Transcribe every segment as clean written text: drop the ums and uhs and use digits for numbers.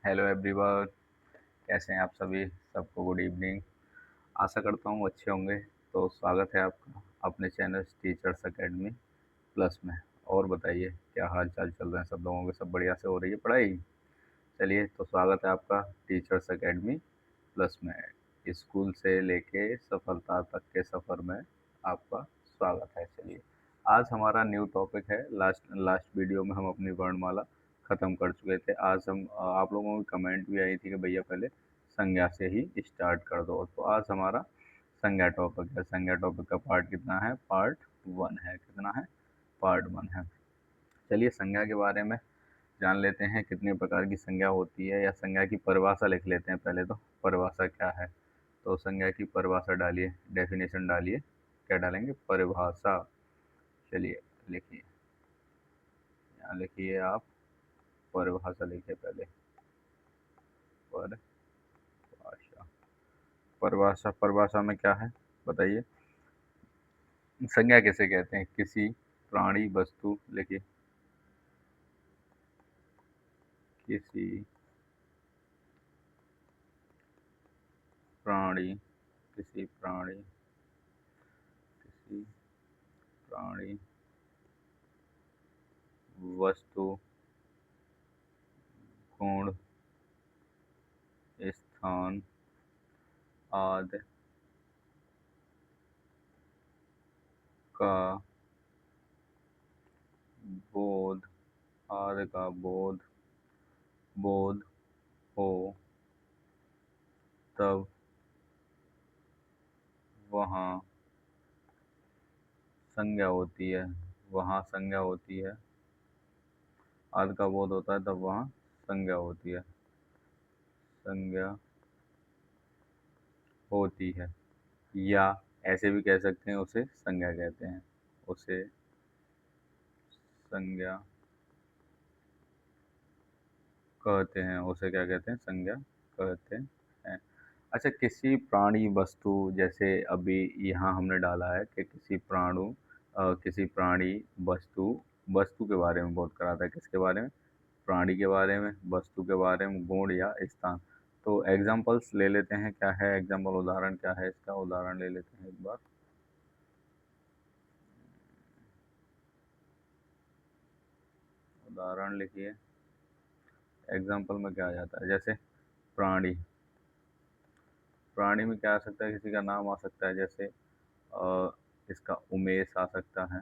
Hello everyone. कैसे हैं आप सभी? सबको गुड इवनिंग। आशा करता हूँ अच्छे होंगे। तो स्वागत है आपका अपने चैनल टीचर्स एकेडमी प्लस में। और बताइए क्या हाल चाल चल रहे हैं सब लोगों के? सब बढ़िया से हो रही है पढ़ाई? चलिए, तो स्वागत है आपका टीचर्स एकेडमी प्लस में। स्कूल से लेके सफलता तक के सफ़र में आपका स्वागत है। चलिए, आज हमारा न्यू टॉपिक है। लास्ट लास्ट वीडियो में हम अपनी वर्णमाला ख़त्म कर चुके थे। आज हम आप लोगों की कमेंट भी आई थी कि भैया पहले संज्ञा से ही स्टार्ट कर दो। तो आज हमारा संज्ञा टॉपिक है। संज्ञा टॉपिक का पार्ट कितना है? पार्ट 1 है। कितना है? पार्ट 1 है। चलिए, संज्ञा के बारे में जान लेते हैं। कितने प्रकार की संज्ञा होती है, या संज्ञा की परिभाषा लिख लेते हैं पहले। तो परिभाषा क्या है? तो संज्ञा की परिभाषा डालिए, डेफिनेशन डालिए। क्या डालेंगे? परिभाषा। चलिए, लिखिए। यहाँ लिखिए आप, परिभाषा लिखिए पहले। परिभाषा। परिभाषा परिभाषा में क्या है बताइए? संज्ञा किसे कहते हैं? किसी प्राणी वस्तु, लिखिए, किसी प्राणी, किसी प्राणी, किसी प्राणी वस्तु, गुण, स्थान आदि का बोध, आदि का बोध बोध हो, तब वहाँ संज्ञा होती है। वहाँ संज्ञा होती है। आदि का बोध होता है तब वहाँ संज्ञा होती है। संज्ञा होती है। या ऐसे भी कह सकते हैं, उसे संज्ञा कहते हैं। उसे संज्ञा कहते हैं। उसे क्या कहते हैं? संज्ञा कहते हैं। अच्छा, किसी प्राणी वस्तु, जैसे अभी यहाँ हमने डाला है कि किसी किसी प्राणी वस्तु, वस्तु के बारे में बोध कराता है। किसके बारे में? प्राणी के बारे में, वस्तु के बारे में, गुण या स्थान। तो एग्जाम्पल्स ले लेते हैं। क्या है एग्जाम्पल? उदाहरण क्या है इसका? उदाहरण ले लेते हैं एक बार। उदाहरण लिखिए। एग्जाम्पल में क्या आ जाता है? जैसे प्राणी। प्राणी में क्या आ सकता है? किसी का नाम आ सकता है। जैसे इसका उमेश आ सकता है,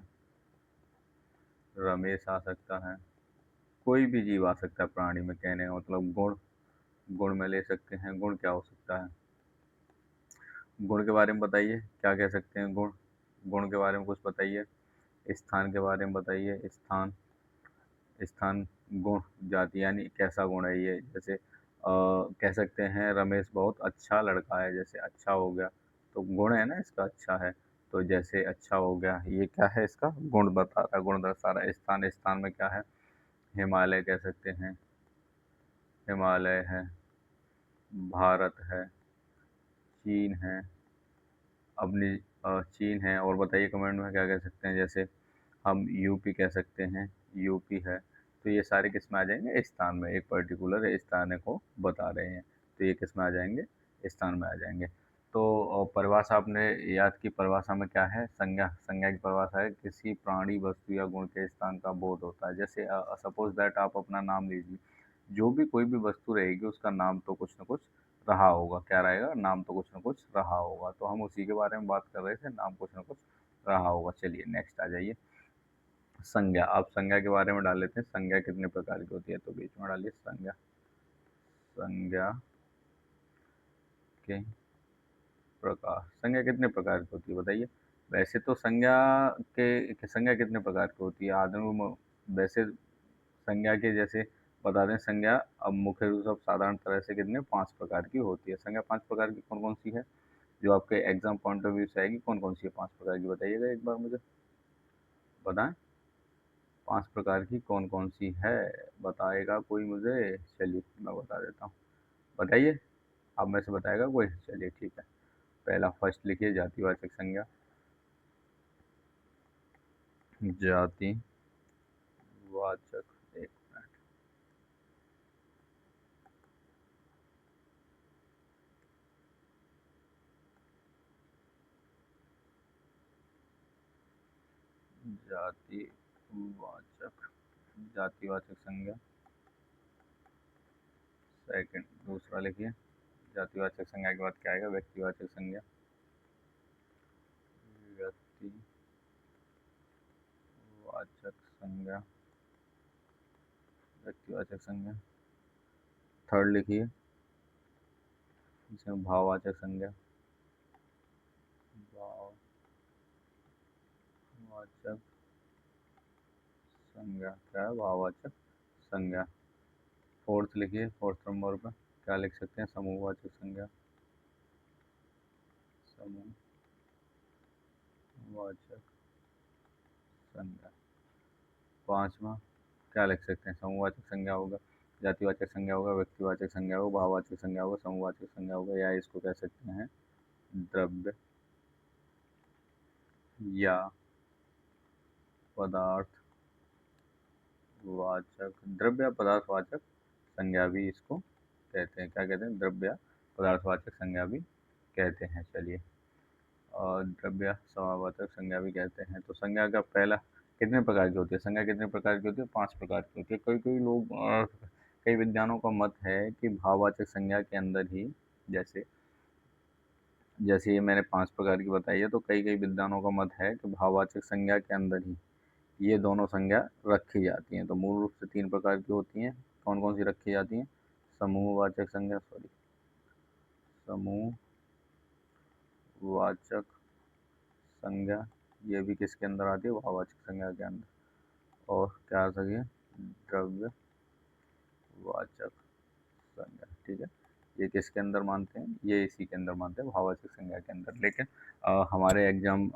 रमेश आ सकता है। कोई भी जीव आ सकता है प्राणी में। कहने का मतलब गुण, गुण में ले सकते हैं। गुण क्या हो सकता है? गुण के बारे में बताइए, क्या कह सकते हैं? गुण, गुण के बारे में कुछ बताइए। स्थान के बारे में बताइए। स्थान, स्थान गुण, जाति, यानी कैसा गुण है ये। जैसे कह सकते हैं रमेश बहुत अच्छा लड़का है। जैसे अच्छा हो गया तो गुण है ना इसका, अच्छा है। तो जैसे अच्छा हो गया, ये क्या है? इसका गुण बता रहा, गुण दर्शा रहा है। स्थान, स्थान में क्या है? हिमालय कह सकते हैं। हिमालय है, भारत है, चीन है। अपनी चीन है। और बताइए कमेंट में क्या कह सकते हैं? जैसे हम यूपी कह सकते हैं। यूपी है। तो ये सारे किस में आ जाएंगे? स्थान में। एक पर्टिकुलर स्थान को बता रहे हैं, तो ये किस में आ जाएंगे? स्थान में आ जाएंगे। तो परिभाषा आपने याद की। परिभाषा में क्या है? संज्ञा। संज्ञा की परिभाषा है किसी प्राणी वस्तु या गुण के स्थान का बोध होता है। जैसे सपोज दैट आप अपना नाम लीजिए। जो भी कोई भी वस्तु रहेगी उसका नाम तो कुछ ना कुछ रहा होगा। क्या रहेगा? नाम तो कुछ ना कुछ रहा होगा। तो हम उसी के बारे में बात कर रहे थे, नाम कुछ ना कुछ रहा होगा। चलिए नेक्स्ट आ जाइए। संज्ञा। आप संज्ञा के बारे में डाल लेते हैं। संज्ञा कितने प्रकार की होती है? तो बीच में डालिए संज्ञा। संज्ञा के प्रकार। संज्ञा कितने प्रकार की होती है बताइए? वैसे तो संज्ञा कितने प्रकार की होती है? वैसे संज्ञा के जैसे बता दें। संज्ञा अब मुख्य रूप से अब साधारण तरह से कितने 5 प्रकार की होती है। संज्ञा 5 प्रकार की कौन कौन सी है, जो आपके एग्जाम पॉइंट ऑफ व्यू से आएगी? कौन कौन सी है 5 प्रकार की? बताइएगा एक बार मुझे, बताएं। 5 प्रकार की कौन कौन सी है? बताएगा कोई मुझे? चलिए मैं बता देता हूँ। बताइए, आप में से बताएगा कोई? चलिए ठीक है। पहला फर्स्ट लिखिए, जातिवाचक संज्ञा। जातिवाचक, एक मिनट। जातिवाचक, जातिवाचक संज्ञा। सेकंड, दूसरा लिखिए, जातिवाचक संज्ञा के बाद क्या आएगा? व्यक्तिवाचक संज्ञा। व्यक्तिवाचक संज्ञा, व्यक्तिवाचक संज्ञा। थर्ड लिखिए, इसमें भाववाचक संज्ञा। भाववाचक संज्ञा क्या है? भाववाचक संज्ञा। फोर्थ लिखिए, फोर्थ नंबर पर क्या लिख सकते हैं? समूहवाचक संज्ञा। समूहवाचक संज्ञा। पांचवा क्या लिख सकते हैं? समूहवाचक संज्ञा होगा, जातिवाचक संज्ञा होगा, व्यक्तिवाचक संज्ञा होगा, भाववाचक संज्ञा होगा, समूहवाचक संज्ञा होगा, या इसको कह सकते हैं द्रव्य या पदार्थवाचक, द्रव्य या पदार्थवाचक संज्ञा भी इसको कहते हैं। क्या कहते हैं? द्रव्य या पदार्थवाचक संज्ञा भी कहते हैं। चलिए, और द्रव्य समावाचक संज्ञा भी कहते हैं। तो संज्ञा का पहला कितने प्रकार की होती है? संज्ञा कितने प्रकार की होती है? 5 प्रकार की होती है। कई कई लोग कई विद्वानों का मत है कि भाववाचक संज्ञा के अंदर ही, जैसे जैसे ये मैंने 5 प्रकार की बताई है, तो कई कई विद्वानों का मत है कि भाववाचक संज्ञा के अंदर ही ये दोनों संज्ञा रखी जाती हैं। तो मूल रूप से 3 प्रकार की होती हैं। कौन कौन सी रखी जाती हैं? समूहवाचक संज्ञा, समूहवाचक संज्ञा, ये भी किसके अंदर आती है? भाववाचक संज्ञा के अंदर। और क्या आ सके? द्रव्यवाचक संज्ञा। ठीक है, ये किसके अंदर मानते हैं? ये इसी के अंदर मानते हैं, भाववाचक संज्ञा के अंदर। लेकिन हमारे एग्जाम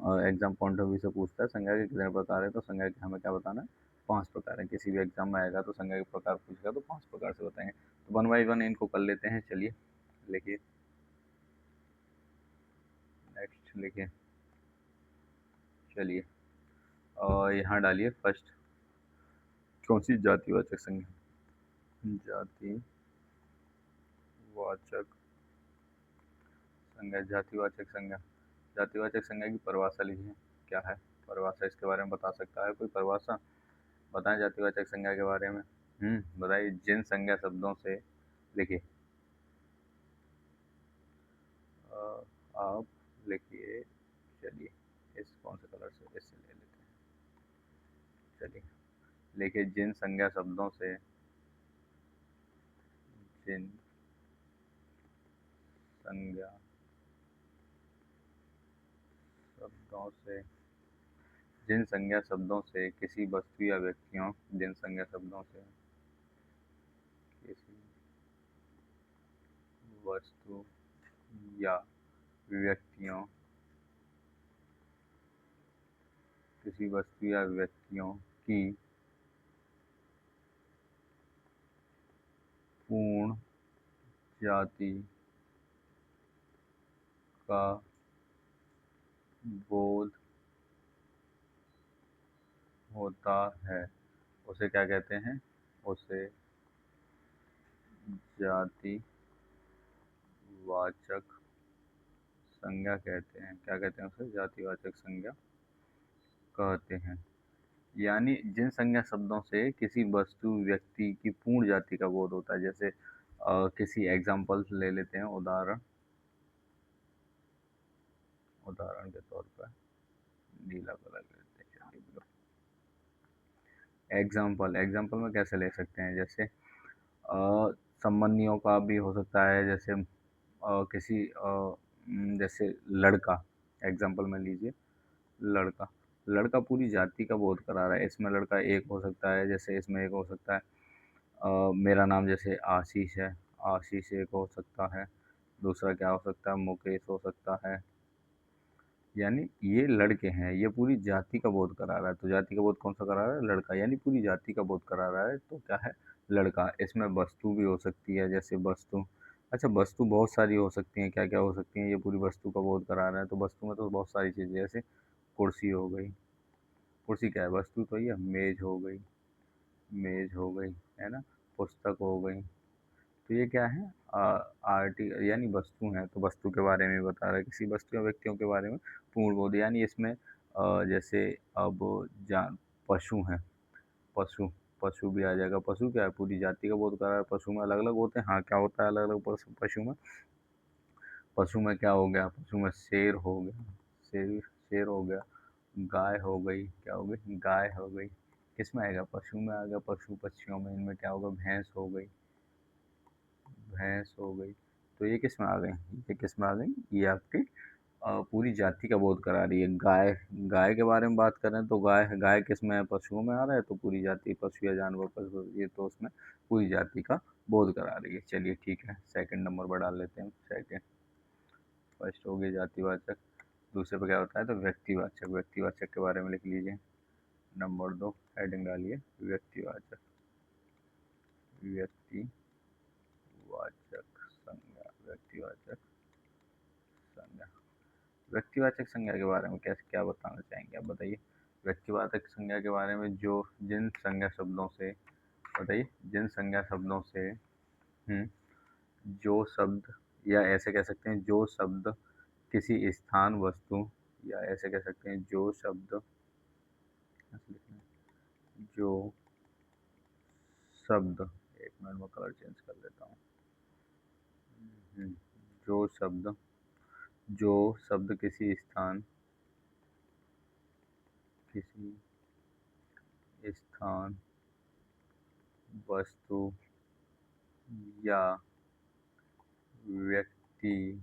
पॉइंट ऑफ व्यू से पूछता है संज्ञा के कितने प्रकार है, तो संज्ञा के हमें क्या बताना है? 5 प्रकार है। किसी भी एग्जाम में आएगा तो संज्ञा के प्रकार पूछेगा तो 5 प्रकार से बताएंगे। तो 1 बाई 1 इनको कर लेते हैं। चलिए लिखिए, नेक्स्ट लिखिए। चलिए, और यहाँ डालिए फर्स्ट, कौन सी? जातिवाचक संज्ञा। जातिवाचक संज्ञा, जातिवाचक संज्ञा। जातिवाचक संज्ञा की परिभाषा लिखिए। क्या है परिभाषा? इसके बारे में बता सकता है कोई परिभाषा? बताएं जातिवाचक संज्ञा के बारे में। बताइए। जिन संज्ञा शब्दों से, लिखिए, आप लिखिए। चलिए, इस कौन से कलर से? इससे ले लेते हैं। चलिए लिखिए, जिन संज्ञा शब्दों से, जिन संज्ञा शब्दों से, जिन संज्ञा शब्दों से किसी वस्तु या व्यक्तियों, जिन संज्ञा शब्दों से किसी वस्तु या व्यक्तियों, किसी वस्तु या व्यक्तियों की पूर्ण जाति का बोध होता है, उसे क्या कहते हैं? उसे जातिवाचक संज्ञा कहते हैं। क्या कहते हैं? उसे जातिवाचक संज्ञा कहते हैं। यानी जिन संज्ञा शब्दों से किसी वस्तु व्यक्ति की पूर्ण जाति का बोध होता है। जैसे किसी एग्जाम्पल ले लेते हैं, उदाहरण के तौर पर नीला कलर लेते हैं। चलिए, एग्जाम्पल में कैसे ले सकते हैं? जैसे संबंधियों का भी हो सकता है। जैसे किसी जैसे लड़का, एग्जाम्पल में लीजिए, लड़का लड़का पूरी जाति का बोध करा रहा है। इसमें लड़का एक हो सकता है, जैसे इसमें एक हो सकता है मेरा नाम जैसे आशीष है, आशीष एक हो सकता है। दूसरा क्या हो सकता है? मुकेश हो सकता है। यानी ये लड़के हैं, ये पूरी जाति का बोध करा रहा है। तो जाति का बोध कौन सा करा रहा है? लड़का। यानी पूरी जाति का बोध करा रहा है, तो क्या है? लड़का। इसमें वस्तु भी हो सकती है, जैसे वस्तु, अच्छा वस्तु बहुत सारी हो सकती हैं। क्या क्या हो सकती हैं? ये पूरी वस्तु का बोध करा रहा है, तो वस्तु में तो बहुत सारी चीज़ें, जैसे कुर्सी हो गई। कुर्सी क्या है? वस्तु तो ये मेज हो गई, मेज हो गई, है ना। पुस्तक हो गई। तो ये क्या है? आर्टी यानी वस्तु है। तो वस्तु के बारे में बता रहा है, किसी वस्तु या व्यक्तियों के बारे में पूर्ण बोध। यानी इसमें जैसे अब जान पशु हैं, पशु पशु भी आ जाएगा। पशु क्या है? पूरी जाति का बोध करा है। पशु में अलग-अलग होते हैं। हाँ, क्या होता है अलग-अलग पशु पशु में? पशु में क्या हो गया? पशु में शेर हो गया, शेर शेर हो गया, गाय हो गई, क्या हो गई? गाय हो गई। किसमें आएगा? पशु में आ गया। पशु पक्षियों में इनमें क्या होगा? भैंस हो गई, भैंस हो गई। तो ये किसमें आ गई? ये किसमें आ गई? ये आपकी पूरी जाति का बोध करा रही है। गाय, गाय के बारे में बात करें तो गाय गाय किसमें है? पशुओं में आ रहा है, तो पूरी जाति पशु या जानवर पशु, ये तो उसमें पूरी जाति का बोध करा रही है। चलिए ठीक है, सेकंड नंबर पर डाल लेते हैं। सेकंड, फर्स्ट हो गई जातिवाचक, दूसरे पे क्या होता है? तो व्यक्तिवाचक। व्यक्तिवाचक के बारे में लिख लीजिए। नंबर 2 हेडिंग डालिए, व्यक्तिवाचक। व्यक्तिवाचक संज्ञा, व्यक्तिवाचक संज्ञा। व्यक्तिवाचक संज्ञा के बारे में कैसे क्या बताना चाहेंगे आप? बताइए। व्यक्तिवाचक संज्ञा के बारे में, जो जिन संज्ञा शब्दों से, बताइए, जिन संज्ञा शब्दों से जो शब्द, या ऐसे कह सकते हैं जो शब्द किसी स्थान, वस्तु, या ऐसे कह सकते हैं जो शब्द, ऐसे लिखना है, जो शब्द, एक मिनट में कलर चेंज कर लेता हूँ। हम्म, जो शब्द किसी स्थान, किसी स्थान, वस्तु या व्यक्ति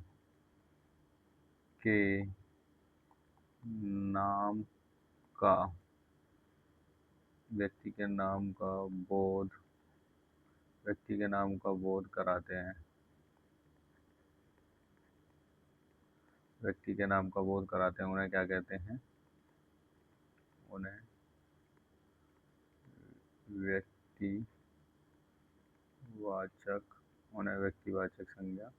के नाम का, व्यक्ति के नाम का बोध, व्यक्ति के नाम का बोध कराते हैं, व्यक्ति के नाम का बोध कराते हैं, उन्हें क्या कहते हैं? उन्हें व्यक्तिवाचक, उन्हें व्यक्तिवाचक संज्ञा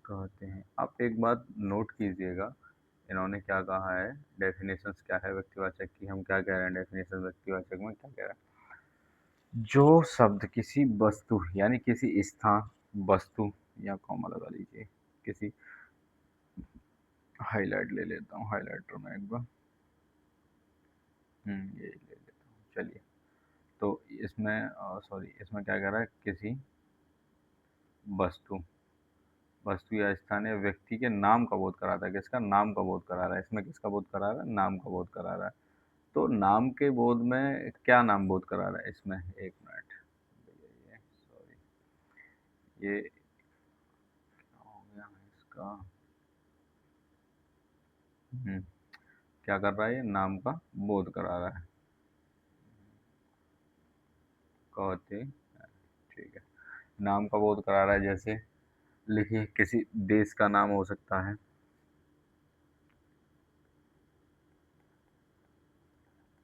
कहते हैं। आप एक बात नोट कीजिएगा, इन्होंने क्या कहा है, डेफिनेशंस क्या है व्यक्तिवाचक की, हम क्या कह रहे हैं डेफिनेशन व्यक्तिवाचक में क्या कह रहे हैं? जो शब्द किसी वस्तु, यानी किसी स्थान, वस्तु, या कॉमा लगा लीजिए, किसी, हाईलाइट ले लेता हूँ, हाईलाइटर में एक बार, ये ले लेता हूँ। चलिए, तो इसमें सॉरी, इसमें क्या कह रहा है? किसी वस्तु, वस्तु या स्थान या व्यक्ति के नाम का बोध कराता है। किसका? नाम का बोध करा रहा है। इसमें किसका बोध करा रहा है? नाम का बोध करा रहा है। तो नाम के बोध में क्या नाम बोध करा रहा है इसमें? एक मिनट, ये सॉरी, ये क्या हो गया इसका? क्या कर रहा है? ये नाम का बोध करा रहा है, कहते हैं, ठीक है, नाम का बोध करा रहा है। जैसे लिखिए, किसी देश का नाम हो सकता है,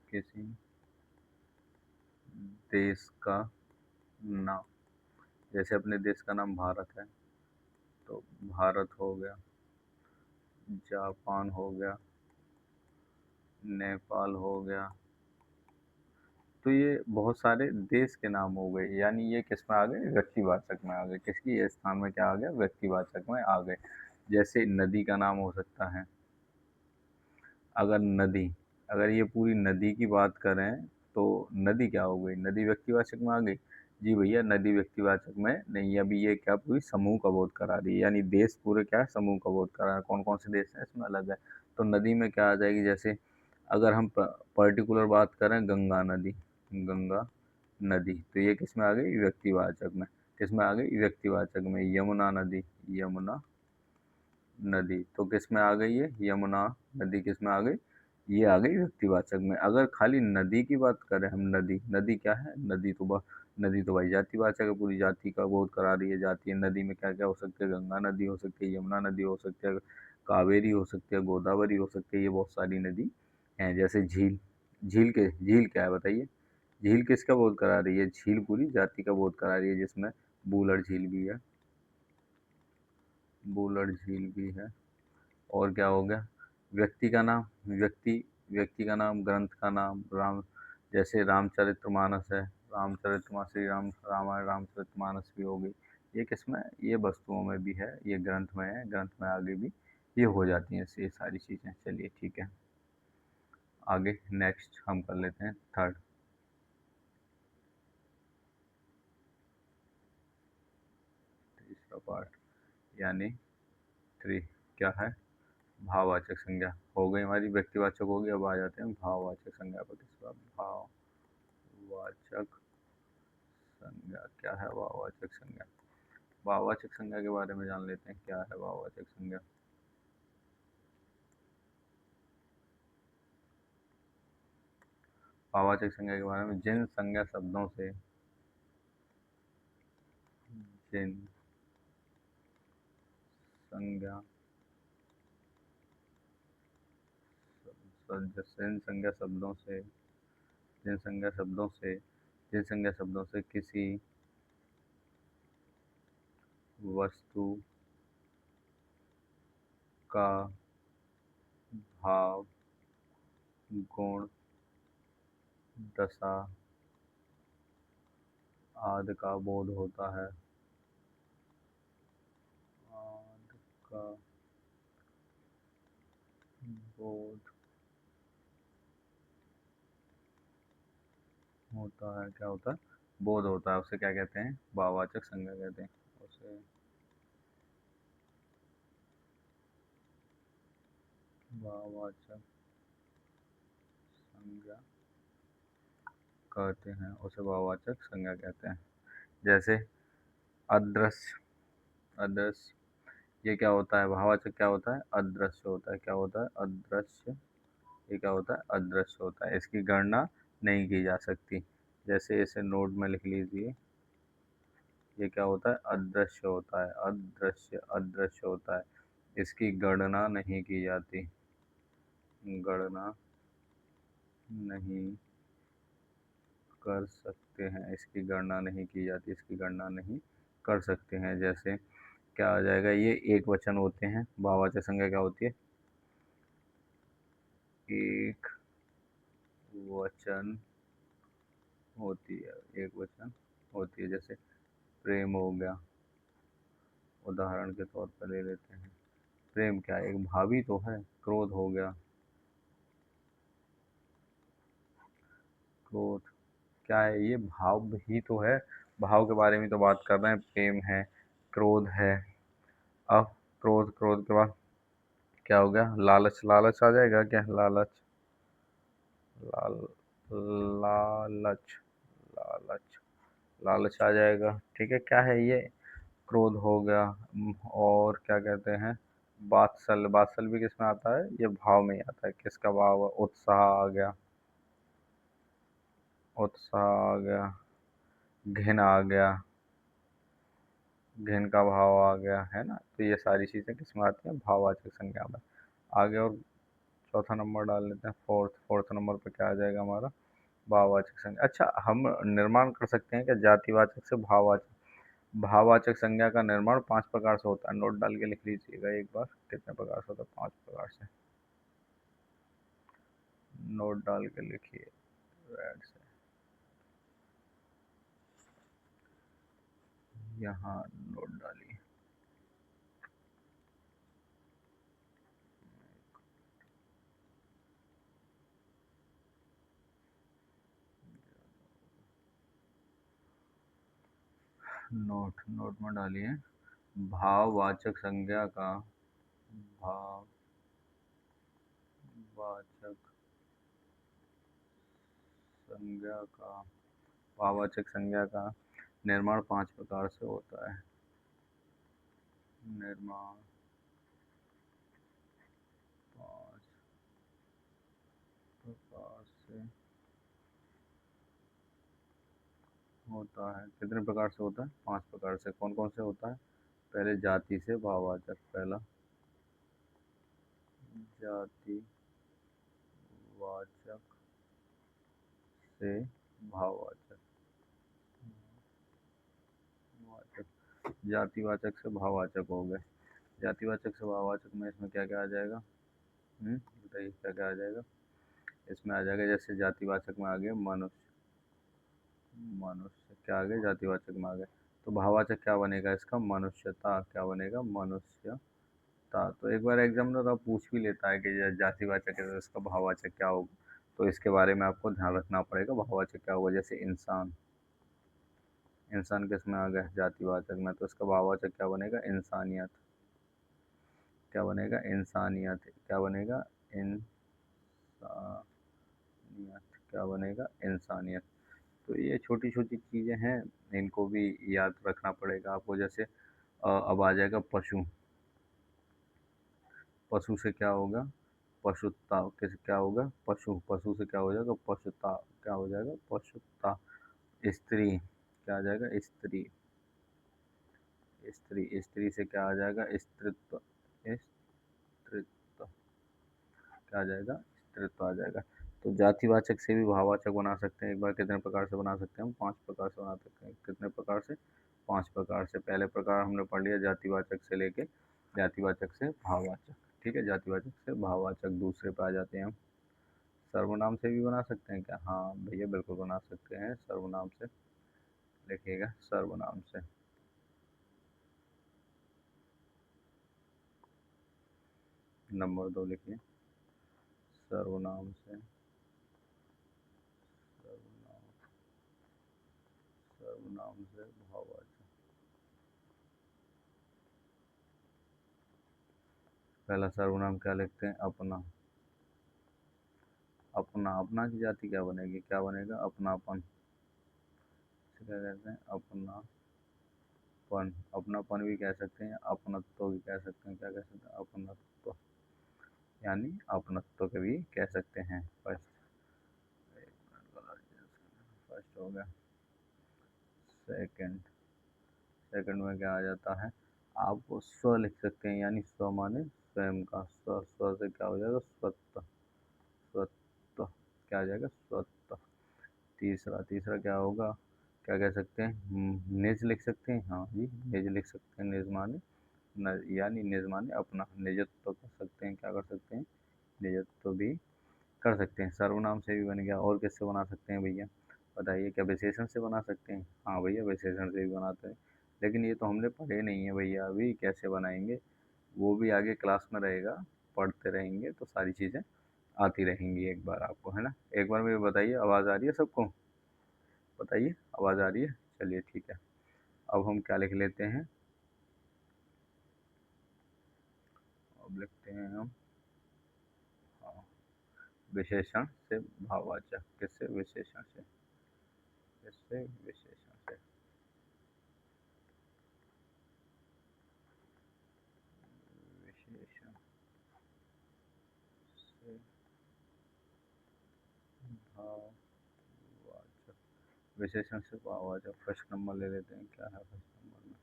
किसी देश का नाम, जैसे अपने देश का नाम भारत है, तो भारत हो गया, जापान हो गया, नेपाल हो गया। तो ये बहुत सारे देश के नाम हो गए, यानी ये किस में आ गए? व्यक्तिवाचक में आ गए। किसकी? ये स्थान में क्या आ गया? व्यक्तिवाचक में आ गए। जैसे नदी का नाम हो सकता है, अगर नदी, अगर ये पूरी नदी की बात करें तो नदी क्या हो गई? नदी व्यक्तिवाचक में आ गई? जी भैया, नदी व्यक्तिवाचक में नहीं। अभी ये क्या, पूरी समूह का बोध करा रही है, यानी देश पूरे क्या है? समूह का बोध करा रहा है। कौन कौन से देश हैं इसमें? अलग है। तो नदी में क्या आ जाएगी? जैसे अगर हम पर्टिकुलर बात करें, गंगा नदी, गंगा नदी, तो ये किस में आ गई? व्यक्तिवाचक में। किस में आ गई? व्यक्तिवाचक में। यमुना नदी, यमुना नदी, तो किस में आ गई? ये यमुना नदी किस में आ गई? ये आ गई व्यक्तिवाचक में। अगर खाली नदी की बात करें हम, नदी, नदी क्या है? नदी तो भाई जातिवाचक है, पूरी जाति का बोध करा रही है। जाति नदी में क्या क्या हो सकते हैं? गंगा नदी हो सकती है, यमुना नदी हो सकती है, कावेरी हो सकती है, गोदावरी हो सकती है, ये बहुत सारी नदी हैं। जैसे झील, झील क्या है बताइए? झील किसका बोध करा रही है? झील पूरी जाति का बोध करा रही है, जिसमें बूलर झील भी है, बूलर झील भी है। और क्या हो गया? व्यक्ति का नाम, व्यक्ति का नाम, ग्रंथ का नाम, राम, जैसे रामचरितमानस है, रामचरितमानस, श्री राम रामायण रामचरितमानस भी हो गई। ये किसमें, ये वस्तुओं में भी है, ये ग्रंथ में है, ग्रंथ में आगे भी ये हो जाती हैं ये सारी चीज़ें। चलिए ठीक है, आगे नेक्स्ट हम कर लेते हैं थर्ड। तीसरा पार्ट यानी थ्री क्या है, भाववाचक संज्ञा। हो गई हमारी, व्यक्तिवाचक हो गई, अब आ जाते हैं भाववाचक संज्ञा पर। किसका, भाववाचक संज्ञा क्या है, भाववाचक संज्ञा। भाववाचक संज्ञा के बारे में जान लेते हैं, क्या है भाववाचक संज्ञा। भाववाचक संज्ञा के बारे में, जिन संज्ञा शब्दों से, जिन संज्ञा जिन संज्ञा शब्दों से, जिन संज्ञा शब्दों से, जिन संज्ञा शब्दों से किसी वस्तु का भाव, गुण, दशा आदि का बोध होता है, आदि का बोध होता है, क्या होता है, बोध होता है, उसे क्या कहते हैं, भाववाचक संज्ञा कहते हैं उसे। भाववाचक संज्ञा कहते हैं, उसे भाववाचक संज्ञा कहते हैं। जैसे अदृश्य, अदृश्य ये क्या होता है, भाववाचक क्या होता है, अदृश्य होता है। क्या होता है, अदृश्य। ये क्या होता है, अदृश्य होता है, इसकी गणना नहीं की जा सकती। जैसे इसे नोट में लिख लीजिए, ये क्या होता है, अदृश्य होता है, अदृश्य, अदृश्य होता है, इसकी गणना नहीं की जाती, गणना नहीं कर सकते हैं, इसकी गणना नहीं की जाती, इसकी गणना नहीं कर सकते हैं। जैसे क्या आ जाएगा, ये एक वचन होते हैं, भाववाचक संज्ञा क्या होती है, एक वचन होती है, एक वचन होती है। जैसे प्रेम हो गया, उदाहरण के तौर पर ले लेते हैं। प्रेम क्या है, एक भाव ही तो है। क्रोध हो गया, क्रोध क्या है, ये भाव ही तो है, भाव के बारे में तो बात कर रहे हैं। प्रेम है, क्रोध है। अब क्रोध, क्रोध के बाद क्या हो गया, लालच, लालच आ जाएगा क्या, लालच, लाल लालच, लालच, लालच आ जाएगा। ठीक है, क्या है ये, क्रोध हो गया। और क्या कहते हैं, बात्सल्य, बात्सल्य भी किसमें आता है, ये भाव में ही आता है। किसका भाव, उत्साह आ गया, उत्साह आ गया। घिन आ गया, घिन का भाव आ गया, है ना। तो ये सारी चीज़ें किसमें आती हैं, भाववाचक संज्ञा में। आगे और चौथा नंबर डाल लेते हैं, फोर्थ, फोर्थ नंबर पे क्या आ जाएगा हमारा, भाववाचक संज्ञा। अच्छा, हम निर्माण कर सकते हैं क्या जातिवाचक से भाववाचक। भाववाचक संज्ञा का निर्माण 5 प्रकार से होता है, नोट डाल के लिख लीजिएगा एक बार, कितने प्रकार से होता है, 5 प्रकार से। नोट डाल के लिखिए, रेड से यहाँ नोट डालिए। नोट, नोट में डालिए, भाववाचक संज्ञा का, भाववाचक संज्ञा का, भाववाचक संज्ञा का निर्माण 5 प्रकार से होता है। निर्माण 5 प्रकार से होता है। कितने प्रकार से होता है, 5 प्रकार से। कौन कौन से होता है, पहले जाति से भाववाचक, पहला जाति वाचक से भाववाचक, वाचक, जातिवाचक से भाववाचक हो गए। जातिवाचक से भाववाचक में इसमें क्या क्या आ जाएगा, बताइए क्या क्या आ जाएगा। इसमें आ जाएगा, जैसे जातिवाचक में आ गए मनुष्य, मनुष्य क्या आ गए, जातिवाचक में आ गए। तो भाववाचक क्या बनेगा इसका? मनुष्यता। क्या बनेगा? मनुष्यता। तो एक बार एग्जामिनर आप पूछ भी लेता है कि जातिवाचक है तो इसका भाववाचक क्या होगा, तो इसके बारे में आपको ध्यान रखना पड़ेगा। भाववाचक क्या होगा? जैसे इंसान, इंसान किस में आ गया? जातिवाचक में। तो इसका भाववाचक क्या बनेगा? इंसानियत। क्या बनेगा? इंसानियत। क्या बनेगा? इंसानियत। क्या बनेगा? इंसानियत। तो ये छोटी छोटी चीज़ें हैं, इनको भी याद रखना पड़ेगा आपको। जैसे अब आ जाएगा पशु। पशु से क्या होगा? पशुता। किस क्या होगा? पशु। पशु से क्या हो जाएगा? पशुता। क्या हो जाएगा? पशुता। स्त्री। क्या आ जाएगा? स्त्री। स्त्री। स्त्री से क्या आ जाएगा? स्त्रीत्व। स्त्रीत्व। क्या आ जाएगा? स्त्रीत्व आ जाएगा। तो जातिवाचक से भी भाववाचक बना सकते हैं। एक बार कितने प्रकार से बना सकते हैं हम? 5 प्रकार से बना सकते हैं। कितने प्रकार से? 5 प्रकार से। पहले प्रकार हमने पढ़ लिया जातिवाचक से लेके जातिवाचक से भाववाचक। ठीक है, जातिवाचक से भाववाचक। दूसरे पे आ जाते हैं हम। सर्वनाम से भी बना सकते हैं क्या? हाँ भैया बिल्कुल बना सकते हैं सर्वनाम से। लिखिएगा सर्वनाम से। नंबर 2 लिखिए। सर्वनाम से। सर्वनाम। सर्वनाम से भाववाचक। पहला सर्वनाम क्या लिखते हैं? अपना। अपना। अपना की जाति क्या बनेगी? क्या बनेगा? अपनापन। इसे क्या कहते हैं? अपनापन। अपनापन भी कह सकते हैं, अपनत्व भी कह सकते हैं। क्या कह सकते हैं? अपनत्व। यानी अपनत्व के भी कह सकते हैं। फर्स्ट हो गया। सेकंड। सेकंड में क्या आ जाता है? आप स्व लिख सकते हैं, यानी स्व माने स्वयं का। स्व। स्व से क्या हो जाएगा? स्वत्व। स्वत्व। क्या आ जाएगा? स्वत्व। तीसरा। तीसरा क्या होगा? क्या कह सकते हैं? निज लिख सकते हैं। हाँ जी, निज लिख सकते हैं। निज माने यानी निज माने अपना। निजत्व कर सकते हैं। क्या कर सकते हैं? निजत्व भी कर सकते हैं। सर्वनाम से भी बन गया। और किससे बना सकते हैं भैया बताइए? क्या विशेषण से बना सकते हैं? हाँ भैया विशेषण से भी बनाते हैं, लेकिन ये तो हमने पढ़े नहीं है भैया, अभी कैसे बनाएंगे? वो भी आगे क्लास में रहेगा, पढ़ते रहेंगे तो सारी चीज़ें आती रहेंगी एक बार आपको, है ना। एक बार मुझे बताइए, आवाज़ आ रही है सबको? बताइए, आवाज़ आ रही है? चलिए ठीक है। अब हम क्या लिख लेते हैं? अब लिखते हैं हम, हाँ, विशेषण से भाववाचक। किससे? विशेषण से। किससे? विशेषण से। विशेषण से भाववाचक। विशेषण से भाववाचक। फर्स्ट नंबर ले लेते हैं। क्या है फर्स्ट नंबर में?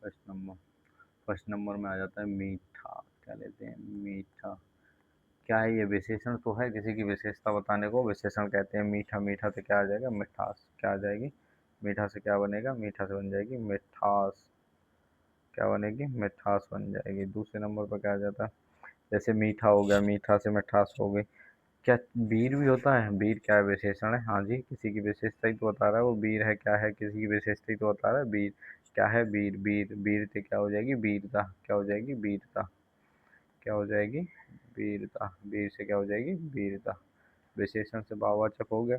First number. फर्स्ट नंबर में आ जाता है मीठा। क्या लेते हैं? मीठा। क्या है ये? विशेषण तो है, किसी की विशेषता बताने को विशेषण कहते हैं। मीठा। मीठा से क्या आ जाएगा? मिठास। क्या आ जाएगी? मीठा से क्या बनेगा? मीठा से बन जाएगी मिठास। क्या बनेगी? मिठास बन जाएगी। दूसरे नंबर पर क्या आ जाता है? जैसे मीठा हो गया, मीठा से मिठास हो गई। क्या वीर भी होता है? वीर क्या है? विशेषण है। हाँ जी, किसी की विशेषता ही तो बता रहा है वो। वीर है क्या है? किसी की विशेषता ही तो बता रहा है। वीर क्या है? वीर। वीर। वीर से क्या हो जाएगी? वीरता। क्या हो जाएगी? वीरता। क्या हो जाएगी? वीरता। वीर से क्या हो जाएगी? वीरता। विशेषण से भाववाचक हो गया।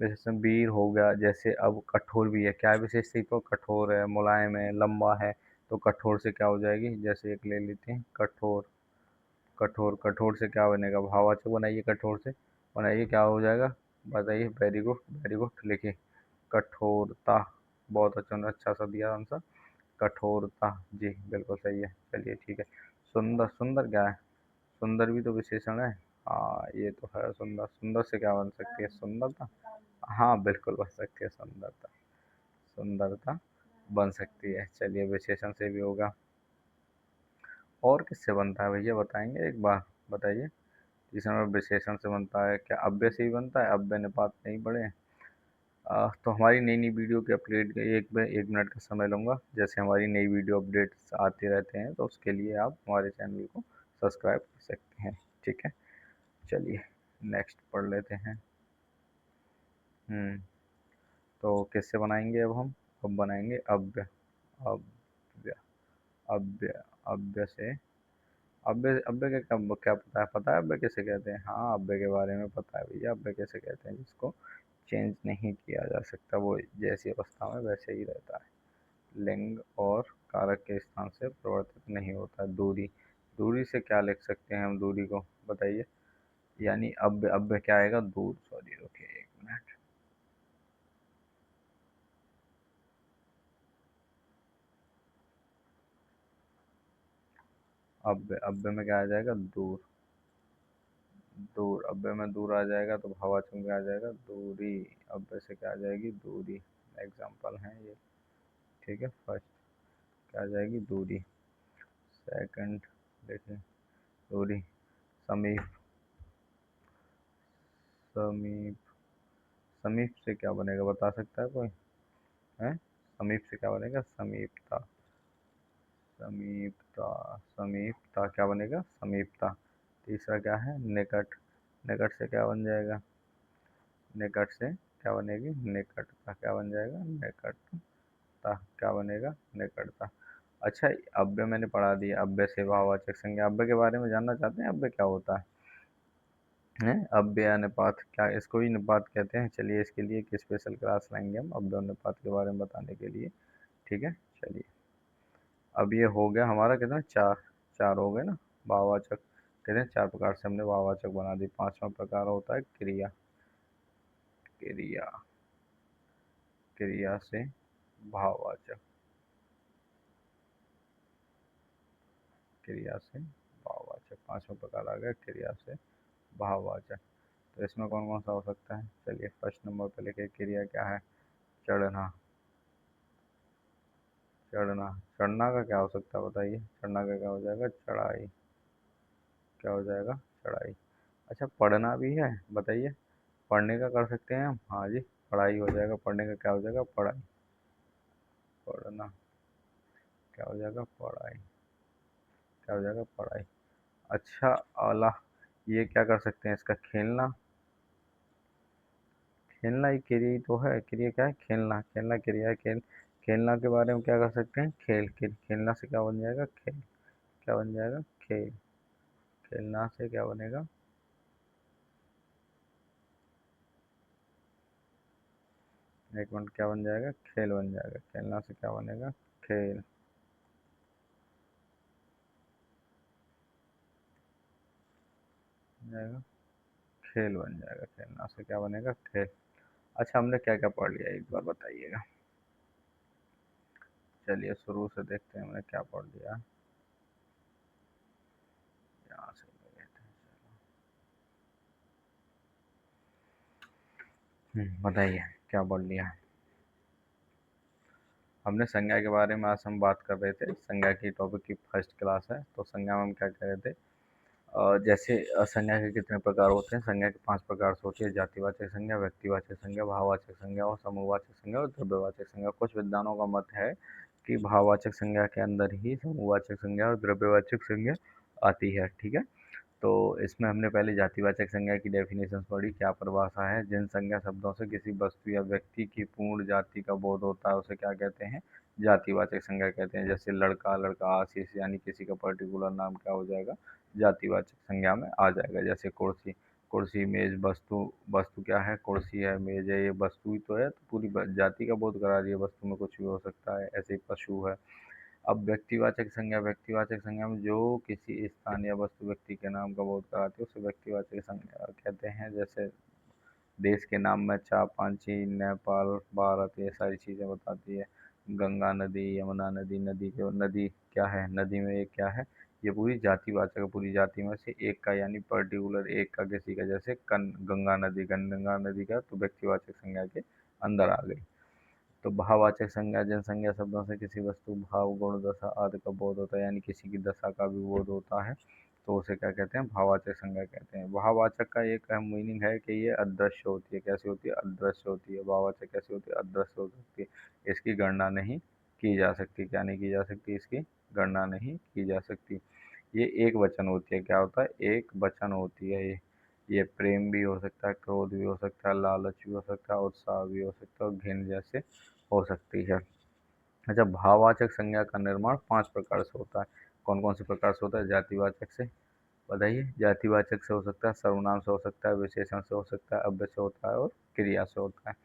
विशेषण वीर हो गया। जैसे अब कठोर भी है। क्या है विशेषता? तो कठोर है, मुलायम है, लंबा है। तो कठोर से क्या हो जाएगी? जैसे एक ले लेते हैं कठोर। कठोर। कठोर से क्या बनेगा? भाववाचक बनाइए। कठोर से बनाइए, क्या हो जाएगा? बताइए। Very good, very good. लिखिए कठोरता। बहुत अच्छा, अच्छा सा दिया आंसर। कठोरता जी, बिल्कुल सही है। चलिए ठीक है। सुंदर। सुंदर क्या है? सुंदर भी तो विशेषण है। हाँ ये तो है। सुंदर। सुंदर से क्या बन सकती है? सुंदरता। हाँ बिल्कुल बन सकती है सुंदरता। सुंदरता बन सकती है। चलिए, विशेषण से भी होगा। और किससे बनता है भैया बताएंगे एक बार? बताइए। तीसरा नंबर विशेषण से बनता है। क्या अव्यय से ही बनता है? अव्यय निपात नहीं पढ़े हैं? तो हमारी नई नई वीडियो के अपडेट, एक मिनट का समय लूँगा। जैसे हमारी नई वीडियो अपडेट्स आते रहते हैं तो उसके लिए आप हमारे चैनल को सब्सक्राइब कर सकते हैं। ठीक है, चलिए नेक्स्ट पढ़ लेते हैं। तो किससे बनाएंगे अब हम? अब बनाएंगे अव्य। अव्य अव्य अव्य से अव्य अव्य के क्या क्या पता है अव्य कैसे कहते हैं? हाँ, अव्य के बारे में पता है भैया। अव्य कैसे कहते हैं? जिसको चेंज नहीं किया जा सकता, वो जैसी अवस्था में वैसे ही रहता है, लिंग और कारक के स्थान से परिवर्तित नहीं होता। दूरी, दूरी से क्या लिख सकते हैं हम दूरी को, बताइए? यानी अव्य क्या आएगा? दूर। सॉरी, रुकिए 1 मिनट। अव्य में क्या आ जाएगा? दूर। दूर, अव्य में दूर आ जाएगा तो भाववाचक में क्या आ जाएगा? दूरी। अव्य से क्या आ जाएगी? दूरी। एग्जाम्पल है ये, ठीक है। फर्स्ट क्या आ जाएगी? दूरी। सेकंड देखिए, दूरी। समीप। समीप, समीप से क्या बनेगा, बता सकता है कोई? है, समीप से क्या बनेगा? समीपता। समीपता, समीपता क्या बनेगा? समीपता। तीसरा क्या है? निकट। निकट से क्या बन जाएगा? निकट से क्या बनेगी? निकटता। क्या बन जाएगा? निकटता। क्या बनेगा? निकटता। अच्छा, अव्यय मैंने पढ़ा दिया। अव्यय से भाववाचक संज्ञा। अव्यय के बारे में जानना चाहते हैं? अव्यय क्या होता है? अव्यय अनुपात, क्या इसको ही अनुपात कहते हैं? चलिए, इसके लिए एक स्पेशल क्लास लाएंगे हम अव्यय अनुपात के बारे में बताने के लिए, ठीक है। चलिए, अब ये हो गया हमारा कितना? चार। चार हो गए ना भाववाचक। कहते हैं 4 प्रकार से हमने भाववाचक बना दी। पांचवा प्रकार होता है क्रिया। क्रिया, क्रिया से भाववाचक। क्रिया से भाववाचक, पांचवा प्रकार आ गया क्रिया से भाववाचक। तो इसमें कौन कौन सा हो सकता है? चलिए, फर्स्ट नंबर पे लिखे, क्रिया क्या है? चढ़ना। चढ़ना, चढ़ना का क्या हो सकता है बताइए? चढ़ना का क्या हो जाएगा? चढ़ाई। क्या हो जाएगा? चढ़ाई। अच्छा, पढ़ना भी है, बताइए? पढ़ने का कर सकते हैं हम? हाँ जी, पढ़ाई हो जाएगा। पढ़ने का क्या हो जाएगा? पढ़ाई। पढ़ना क्या हो जाएगा? पढ़ाई। क्या हो जाएगा? पढ़ाई। अच्छा, आला, ये क्या कर सकते हैं इसका? खेलना। खेलना ही क्रिया ही तो है। क्रिया क्या है? खेलना। खेलना क्रिया है। खेलना के बारे में क्या कर सकते हैं? खेलना से क्या बन जाएगा? खेल। क्या बन जाएगा? खेल। खेलना से क्या बनेगा? 1 मिनट, क्या बन जाएगा? खेल बन जाएगा। खेलना से क्या बनेगा? खेल। बन जाएगा, खेल बन जाएगा। खेलना से क्या बनेगा? खेल। अच्छा, हमने क्या क्या पढ़ लिया, एक बार बताइएगा? चलिए, शुरू से देखते हैं हमने क्या पढ़ लिया। यहाँ से ले लेते हैं। बताइए क्या पढ़ लिया हमने? संज्ञा के बारे में आज हम बात कर रहे थे। संज्ञा की टॉपिक की फर्स्ट क्लास है, तो संज्ञा में हम क्या कह रहे थे? जैसे संज्ञा के कितने प्रकार होते हैं? संज्ञा के 5 प्रकार से होती है। जातिवाचक संज्ञा, व्यक्तिवाचक संज्ञा, भाववाचक संज्ञा और समूहवाचक संज्ञा और द्रव्यवाचक संज्ञा। कुछ विद्वानों का मत है कि भाववाचक संज्ञा के अंदर ही समूहवाचक संज्ञा और द्रव्यवाचक संज्ञा आती है, ठीक है। तो इसमें हमने पहले जातिवाचक संज्ञा की डेफिनेशन पढ़ी। क्या परिभाषा है? जिन संज्ञा शब्दों से किसी वस्तु या व्यक्ति की पूर्ण जाति का बोध होता है उसे क्या कहते हैं? जातिवाचक संज्ञा कहते हैं। जैसे लड़का, लड़का, आशीष, यानी किसी का पर्टिकुलर नाम क्या हो जाएगा? जातिवाचक संज्ञा में आ जाएगा। जैसे कुर्सी, कुर्सी, मेज, वस्तु। वस्तु क्या है? कुर्सी है, मेज है, ये वस्तु ही तो है, तो पूरी जाति का बोध करा रही है। वस्तु में कुछ भी हो सकता है। ऐसे ही पशु है। अब व्यक्तिवाचक संज्ञा, व्यक्तिवाचक संज्ञा में जो किसी स्थान या वस्तु व्यक्ति के नाम का बोध कराती है उसे व्यक्तिवाचक संज्ञा कहते हैं। जैसे देश के नाम में चापांची, नेपाल, भारत, ये सारी चीज़ें बताती है। गंगा नदी, यमुना नदी। नदी जो नदी क्या है? नदी में एक क्या है? ये पूरी जातिवाचक है। पूरी जाति में से एक का, यानी पर्टिकुलर एक का, किसी का। जैसे कन गंगा नदी, गंगा नदी का, तो व्यक्तिवाचक संज्ञा के अंदर आ गई। तो भाववाचक संज्ञा, जिन संज्ञा शब्दों से किसी वस्तु, भाव, गुण, दशा आदि का बोध होता है, यानी किसी की दशा का भी बोध होता है, तो उसे क्या कहते हैं? भाववाचक संज्ञा कहते हैं। भाववाचक का एक अहम मीनिंग है कि ये अदृश्य होती है। कैसी होती है? अदृश्य होती है। भाववाचक कैसी होती है? अदृश्य हो सकती है। इसकी गणना नहीं की जा सकती। क्या नहीं की जा सकती? इसकी गणना नहीं की जा सकती। ये एक वचन होती है। क्या होता है? एक वचन होती है ये प्रेम भी हो सकता है, क्रोध भी हो सकता है, लालच भी हो सकता है, उत्साह भी हो सकता है और घिन जैसे हो सकती है। अच्छा, भाववाचक संज्ञा का निर्माण 5 प्रकार से होता है। कौन कौन से प्रकार से होता है? जातिवाचक से बताइए। जातिवाचक से हो सकता है, सर्वनाम से हो सकता है, विशेषण से हो सकता है, अव्यय से होता है और क्रिया से होता है।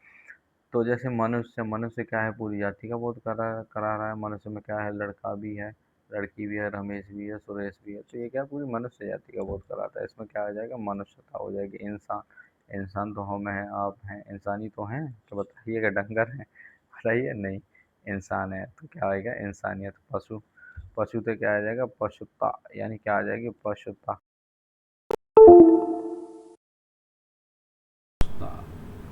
तो जैसे मनुष्य, मनुष्य क्या है? पूरी जाति का बोध करा रहा है। मनुष्य में क्या है? लड़का भी है, लड़की भी है, रमेश भी है, सुरेश भी है। तो ये क्या पूरी मनुष्य जाति का बोध कराता है। इसमें क्या आ जाएगा? मनुष्यता हो जाएगी। इंसान, इंसान तो हम हैं, आप हैं, इंसानी तो हैं। तो बताइएगा, डंगर है? बताइए नहीं, इंसान है। तो क्या आएगा? इंसानियत। पशु, पशु तो क्या आ जाएगा? पशुता, यानी क्या आ जाएगी? पशुता।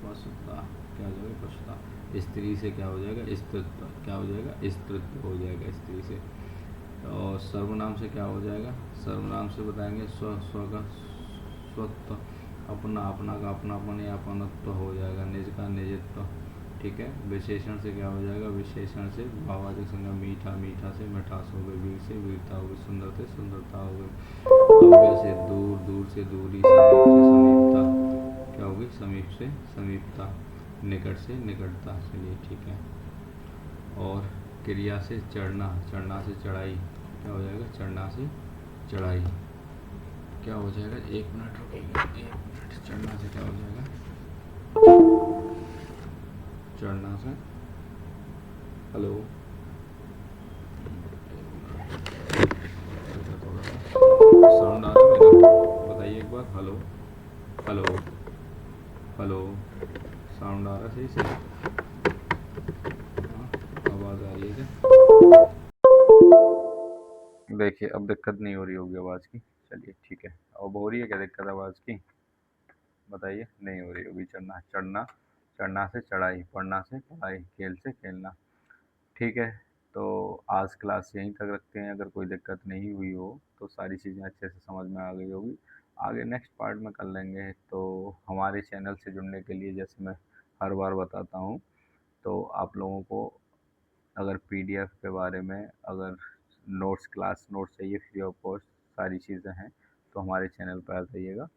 पशुता क्या हो जाएगा? पशुता। स्त्री से क्या हो जाएगा? स्त्रीत्व। क्या हो जाएगा? स्त्रीत्व हो जाएगा स्त्री से। और सर्वनाम से क्या हो जाएगा? सर्वनाम से बताएंगे स्व, स्व का स्वत्व, अपना, अपना का अपनापन या अपनत्व हो जाएगा, निज का निजत्व। ठीक है। विशेषण से क्या हो जाएगा? विशेषण से भाववाचक संज्ञा, मीठा, मीठा से मिठास हो गई, वीर से वीरता हो गई, सुंदर से सुंदरता हो गई, अव्यय से दूर, दूर से दूरी, समीप से समीपता क्या होगी? समीप से समीपता, निकट से निकटता। चलिए ठीक है। और क्रिया से चढ़ना, चढ़ना से चढ़ाई क्या हो जाएगा? चढ़ना से चढ़ाई क्या हो जाएगा? 1 मिनट रुकेगा, 1 मिनट। चढ़ना से क्या हो जाएगा? चढ़ना से, हेलो, साउंड आ रहा है मेरा? बताइए एक बार। हेलो, हेलो, हेलो, साउंड आ रहा है सही से? हाँ, आवाज़ आ रही है क्या? देखिए, अब दिक्कत नहीं हो रही होगी आवाज़ की। चलिए ठीक है। अब हो रही है क्या दिक्कत आवाज़ की? बताइए। नहीं हो रही होगी। चढ़ना, चढ़ना, चढ़ना से चढ़ाई, पढ़ना से पढ़ाई, खेल से खेलना। ठीक है। तो आज क्लास यहीं तक रखते हैं। अगर कोई दिक्कत नहीं हुई हो तो सारी चीज़ें अच्छे से समझ में आ गई होगी। आगे नेक्स्ट पार्ट में कर लेंगे। तो हमारे चैनल से जुड़ने के लिए, जैसे मैं हर बार बताता हूँ, तो आप लोगों को अगर पीडीएफ के बारे में, अगर नोट्स, क्लास नोट्स चाहिए फ्री ऑफ कॉस्ट, सारी चीज़ें हैं, तो हमारे चैनल पर आ जाइएगा।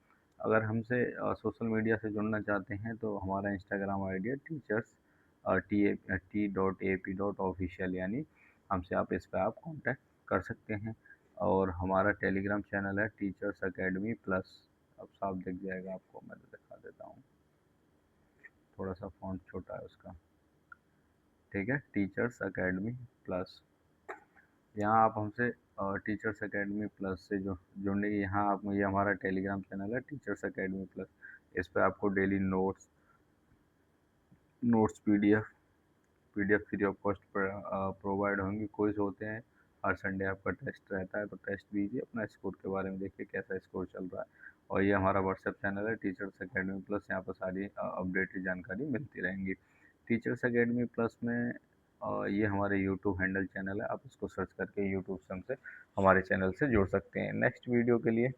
अगर हमसे सोशल मीडिया से जुड़ना चाहते हैं तो हमारा इंस्टाग्राम आईडी है टीचर्स T.A.P.official, यानी हमसे आप इस पर आप कांटेक्ट कर सकते हैं। और हमारा टेलीग्राम चैनल है टीचर्स अकेडमी प्लस। अब साफ दिख जाएगा आपको, मैं तो दिखा देता हूँ, थोड़ा सा फ़ॉन्ट छोटा है उसका। ठीक है, टीचर्स अकेडमी प्लस। यहाँ आप हमसे टीचर्स अकेडमी प्लस से जो जुड़ने की, यहाँ आप, ये हमारा टेलीग्राम चैनल है टीचर्स अकेडमी प्लस। इस पर आपको daily notes, PDF, free of cost provide होंगी। क्विज होते हैं, हर संडे आपका टेस्ट रहता है, तो टेस्ट दीजिए, अपना स्कोर के बारे में देखिए कैसा स्कोर चल रहा है। और ये हमारा व्हाट्सएप चैनल है टीचर्स अकेडमी प्लस। यहाँ पर सारी अपडेटेड जानकारी मिलती रहेंगी। टीचर्स अकेडमी प्लस में ये हमारे यूट्यूब हैंडल चैनल है, आप इसको सर्च करके यूट्यूब से हमसे, हमारे चैनल से जुड़ सकते हैं। नेक्स्ट वीडियो के लिए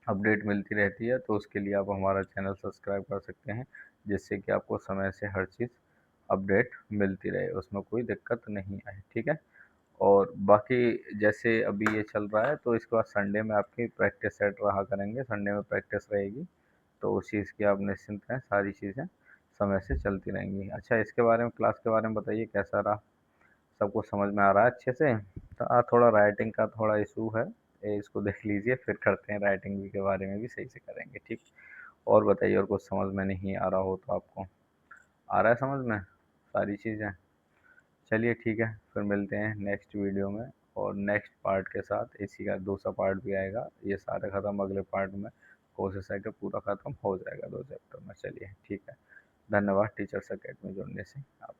अपडेट मिलती रहती है, तो उसके लिए आप हमारा चैनल सब्सक्राइब कर सकते हैं, जिससे कि आपको समय से हर चीज़ अपडेट मिलती रहे, उसमें कोई दिक्कत नहीं आए। ठीक है। और बाकी जैसे अभी ये चल रहा है, तो इसके बाद संडे में आपकी प्रैक्टिस सेट रहा करेंगे, संडे में प्रैक्टिस रहेगी। तो उस चीज़ की आप निश्चिंत हैं, सारी चीज़ें समय से चलती रहेंगी। अच्छा, इसके बारे में, क्लास के बारे में बताइए कैसा रहा? सबको समझ में आ रहा है अच्छे से? तो थोड़ा राइटिंग का थोड़ा इशू है, ये इसको देख लीजिए, फिर करते हैं राइटिंग भी, के बारे में भी सही से करेंगे। ठीक। और बताइए, और कुछ समझ में नहीं आ रहा हो तो आपको आ रहा है समझ में सारी चीज़ें? चलिए ठीक है, फिर मिलते हैं नेक्स्ट वीडियो में। और नेक्स्ट पार्ट के साथ इसी का दूसरा पार्ट भी आएगा। ये सारे ख़त्म, अगले पार्ट में कोशिश है कि पूरा ख़त्म हो जाएगा 2 चैप्टर में। चलिए ठीक है। धन्यवाद टीचर्स अकेडमी जुड़ने से आप